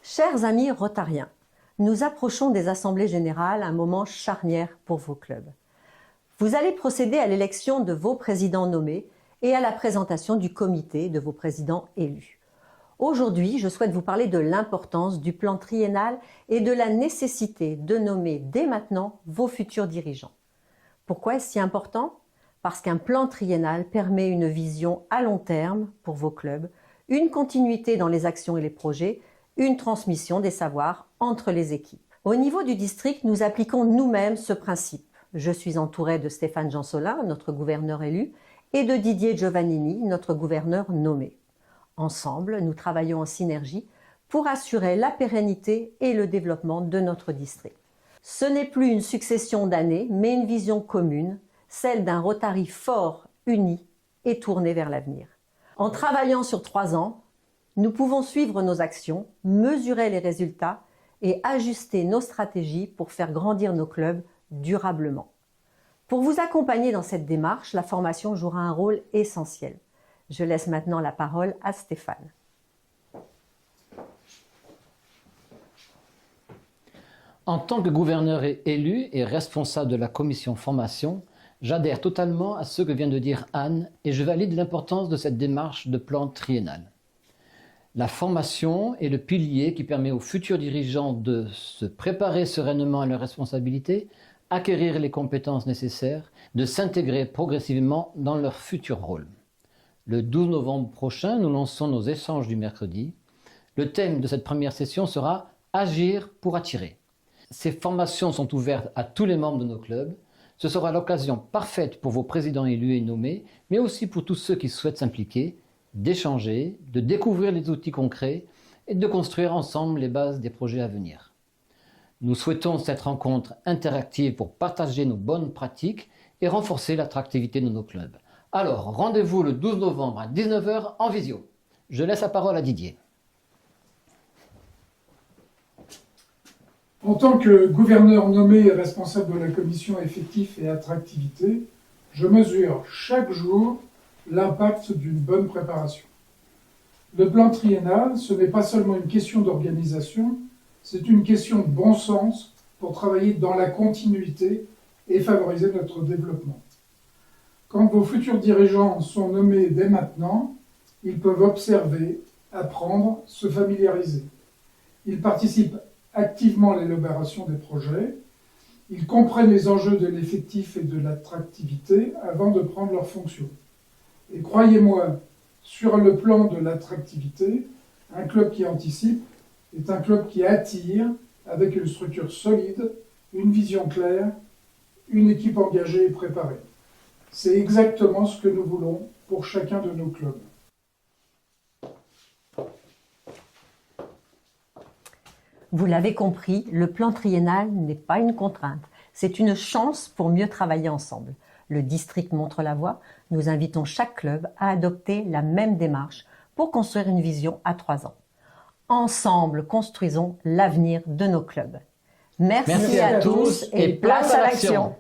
Chers amis rotariens, nous approchons des assemblées générales, un moment charnière pour vos clubs. Vous allez procéder à l'élection de vos présidents nommés et à la présentation du comité de vos présidents élus. Aujourd'hui, je souhaite vous parler de l'importance du plan triennal et de la nécessité de nommer dès maintenant vos futurs dirigeants. Pourquoi est-ce si important ? Parce qu'un plan triennal permet une vision à long terme pour vos clubs, une continuité dans les actions et les projets, une transmission des savoirs entre les équipes. Au niveau du district, nous appliquons nous-mêmes ce principe. Je suis entourée de Stéphane Jansolin, notre gouverneur élu, et de Didier Giovannini, notre gouverneur nommé. Ensemble, nous travaillons en synergie pour assurer la pérennité et le développement de notre district. Ce n'est plus une succession d'années, mais une vision commune, celle d'un Rotary fort, uni et tourné vers l'avenir. En travaillant sur 3 ans, nous pouvons suivre nos actions, mesurer les résultats et ajuster nos stratégies pour faire grandir nos clubs durablement. Pour vous accompagner dans cette démarche, la formation jouera un rôle essentiel. Je laisse maintenant la parole à Stéphane. En tant que gouverneur élu et responsable de la commission formation, j'adhère totalement à ce que vient de dire Anne et je valide l'importance de cette démarche de plan triennal. La formation est le pilier qui permet aux futurs dirigeants de se préparer sereinement à leurs responsabilités, acquérir les compétences nécessaires, de s'intégrer progressivement dans leur futur rôle. Le 12 novembre prochain, nous lançons nos échanges du mercredi. Le thème de cette première session sera « Agir pour attirer ». Ces formations sont ouvertes à tous les membres de nos clubs. Ce sera l'occasion parfaite pour vos présidents élus et nommés, mais aussi pour tous ceux qui souhaitent s'impliquer, d'échanger, de découvrir les outils concrets et de construire ensemble les bases des projets à venir. Nous souhaitons cette rencontre interactive pour partager nos bonnes pratiques et renforcer l'attractivité de nos clubs. Alors, rendez-vous le 12 novembre à 19 h en visio. Je laisse la parole à Didier. En tant que gouverneur nommé et responsable de la commission effectifs et attractivité, je mesure chaque jour l'impact d'une bonne préparation. Le plan triennal, ce n'est pas seulement une question d'organisation, c'est une question de bon sens pour travailler dans la continuité et favoriser notre développement. Quand vos futurs dirigeants sont nommés dès maintenant, ils peuvent observer, apprendre, se familiariser. Ils participent activement à l'élaboration des projets, ils comprennent les enjeux de l'effectif et de l'attractivité avant de prendre leurs fonctions. Et croyez-moi, sur le plan de l'attractivité, un club qui anticipe est un club qui attire avec une structure solide, une vision claire, une équipe engagée et préparée. C'est exactement ce que nous voulons pour chacun de nos clubs. Vous l'avez compris, le plan triennal n'est pas une contrainte, c'est une chance pour mieux travailler ensemble. Le district montre la voie, nous invitons chaque club à adopter la même démarche pour construire une vision à 3 ans. Ensemble, construisons l'avenir de nos clubs. Merci à tous et place à l'action.